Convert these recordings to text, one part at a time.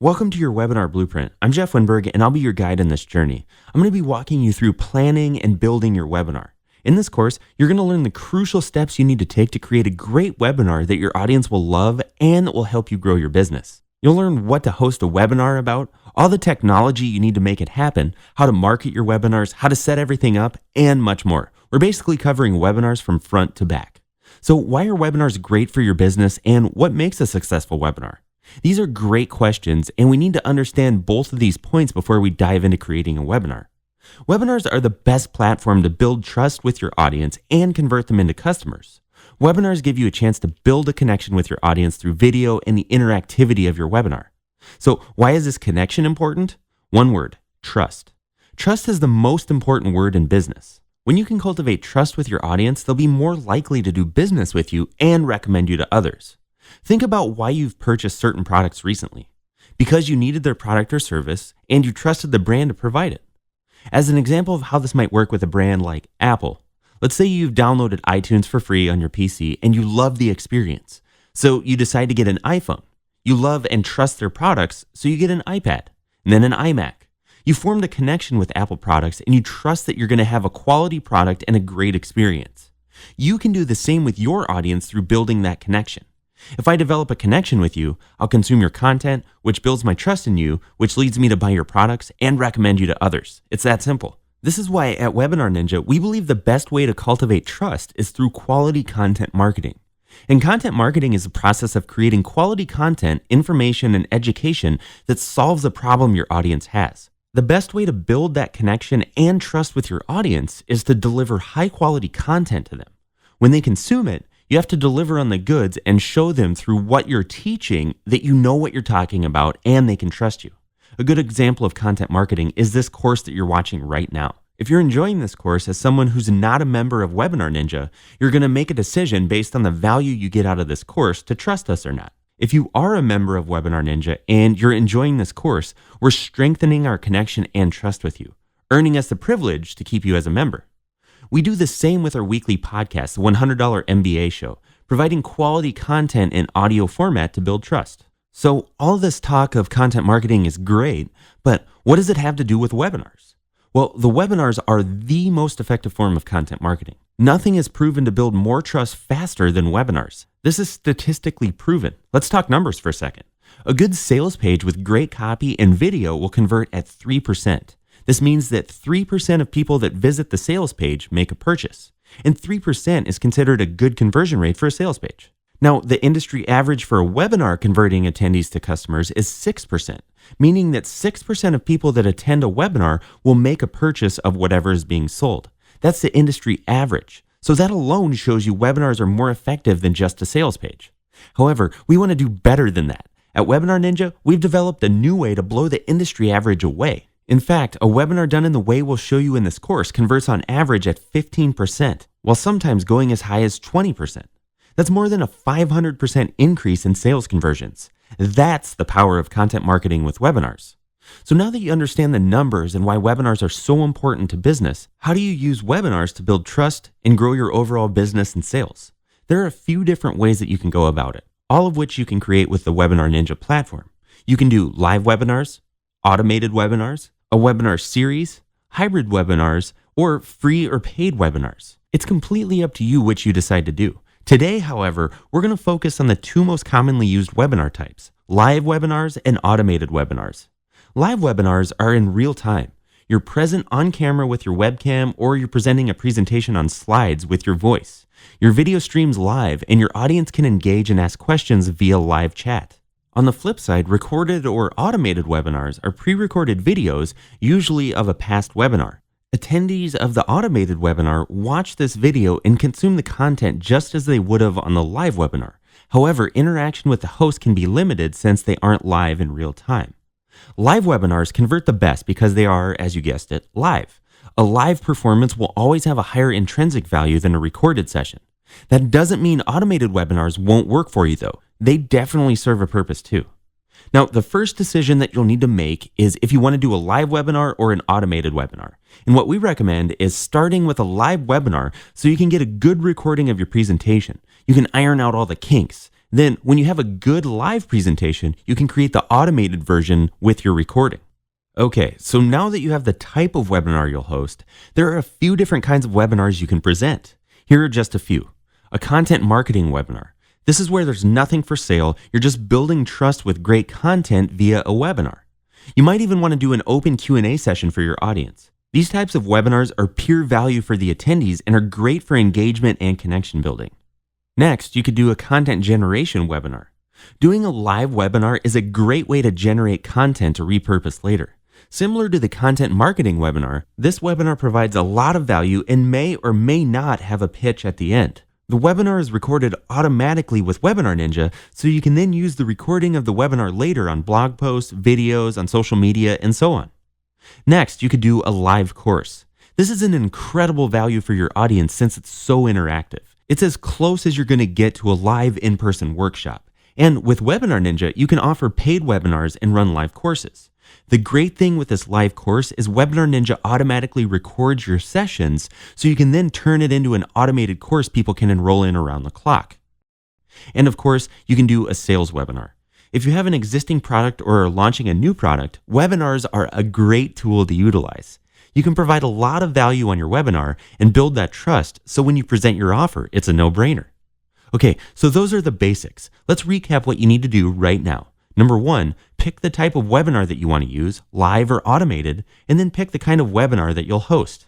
Welcome to your webinar blueprint. I'm Jeff Winberg, and I'll be your guide in this journey. I'm going to be walking you through planning and building your webinar. In this course, you're going to learn the crucial steps you need to take to create a great webinar that your audience will love and that will help you grow your business. You'll learn what to host a webinar about, all the technology you need to make it happen, how to market your webinars, how to set everything up, and much more. We're basically covering webinars from front to back. So why are webinars great for your business, and what makes a successful webinar? These are great questions, and we need to understand both of these points before we dive into creating a webinar. Webinars are the best platform to build trust with your audience and convert them into customers. Webinars give you a chance to build a connection with your audience through video and the interactivity of your webinar. So why is this connection important? One word: trust. Trust is the most important word in business. When you can cultivate trust with your audience, they'll be more likely to do business with you and recommend you to others. Think about why you've purchased certain products recently. Because you needed their product or service, and you trusted the brand to provide it. As an example of how this might work with a brand like Apple, let's say you've downloaded iTunes for free on your PC and you love the experience. So you decide to get an iPhone. You love and trust their products, so you get an iPad, and then an iMac. You formed a connection with Apple products and you trust that you're going to have a quality product and a great experience. You can do the same with your audience through building that connection. If I develop a connection with you, I'll consume your content, which builds my trust in you, which leads me to buy your products and recommend you to others. It's that simple. This is why at Webinar Ninja, we believe the best way to cultivate trust is through quality content marketing. And content marketing is the process of creating quality content, information, and education that solves a problem your audience has. The best way to build that connection and trust with your audience is to deliver high-quality content to them. When they consume it, you have to deliver on the goods and show them through what you're teaching that you know what you're talking about and they can trust you. A good example of content marketing is this course that you're watching right now. If you're enjoying this course as someone who's not a member of Webinar Ninja, you're going to make a decision based on the value you get out of this course to trust us or not. If you are a member of Webinar Ninja and you're enjoying this course, we're strengthening our connection and trust with you, earning us the privilege to keep you as a member. We do the same with our weekly podcast, the $100 MBA show, providing quality content in audio format to build trust. So all this talk of content marketing is great, but what does it have to do with webinars? Well, the webinars are the most effective form of content marketing. Nothing is proven to build more trust faster than webinars. This is statistically proven. Let's talk numbers for a second. A good sales page with great copy and video will convert at 3%. This means that 3% of people that visit the sales page make a purchase, and 3% is considered a good conversion rate for a sales page. Now, the industry average for a webinar converting attendees to customers is 6%, meaning that 6% of people that attend a webinar will make a purchase of whatever is being sold. That's the industry average. So that alone shows you webinars are more effective than just a sales page. However, we want to do better than that. At Webinar Ninja, we've developed a new way to blow the industry average away. In fact, a webinar done in the way we'll show you in this course converts on average at 15%, while sometimes going as high as 20%. That's more than a 500% increase in sales conversions. That's the power of content marketing with webinars. So now that you understand the numbers and why webinars are so important to business, how do you use webinars to build trust and grow your overall business and sales? There are a few different ways that you can go about it, all of which you can create with the Webinar Ninja platform. You can do live webinars, automated webinars, a webinar series, hybrid webinars, or free or paid webinars. It's completely up to you which you decide to do. Today, however, we're going to focus on the two most commonly used webinar types, live webinars and automated webinars. Live webinars are in real time. You're present on camera with your webcam, or you're presenting a presentation on slides with your voice. Your video streams live and your audience can engage and ask questions via live chat. On the flip side, recorded or automated webinars are pre-recorded videos, usually of a past webinar. Attendees of the automated webinar watch this video and consume the content just as they would have on the live webinar. However, interaction with the host can be limited since they aren't live in real time. Live webinars convert the best because they are, as you guessed it, live. A live performance will always have a higher intrinsic value than a recorded session. That doesn't mean automated webinars won't work for you though. They definitely serve a purpose too. Now, the first decision that you'll need to make is if you want to do a live webinar or an automated webinar. And what we recommend is starting with a live webinar so you can get a good recording of your presentation. You can iron out all the kinks. Then, when you have a good live presentation, you can create the automated version with your recording. Okay, so now that you have the type of webinar you'll host, there are a few different kinds of webinars you can present. Here are just a few. A content marketing webinar. This is where there's nothing for sale, you're just building trust with great content via a webinar. You might even want to do an open Q&A session for your audience. These types of webinars are pure value for the attendees and are great for engagement and connection building. Next, you could do a content generation webinar. Doing a live webinar is a great way to generate content to repurpose later. Similar to the content marketing webinar, this webinar provides a lot of value and may or may not have a pitch at the end. The webinar is recorded automatically with Webinar Ninja, so you can then use the recording of the webinar later on blog posts, videos, on social media, and so on. Next, you could do a live course. This is an incredible value for your audience since it's so interactive. It's as close as you're going to get to a live in-person workshop. And with Webinar Ninja, you can offer paid webinars and run live courses. The great thing with this live course is Webinar Ninja automatically records your sessions, so you can then turn it into an automated course people can enroll in around the clock. And of course, you can do a sales webinar. If you have an existing product or are launching a new product, webinars are a great tool to utilize. You can provide a lot of value on your webinar and build that trust, so when you present your offer, it's a no-brainer. Okay, so those are the basics. Let's recap what you need to do right now. Number 1, pick the type of webinar that you want to use, live or automated, and then pick the kind of webinar that you'll host.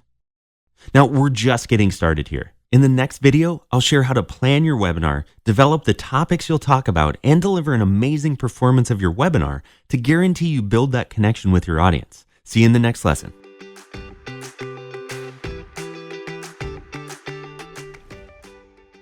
Now, we're just getting started here. In the next video, I'll share how to plan your webinar, develop the topics you'll talk about, and deliver an amazing performance of your webinar to guarantee you build that connection with your audience. See you in the next lesson.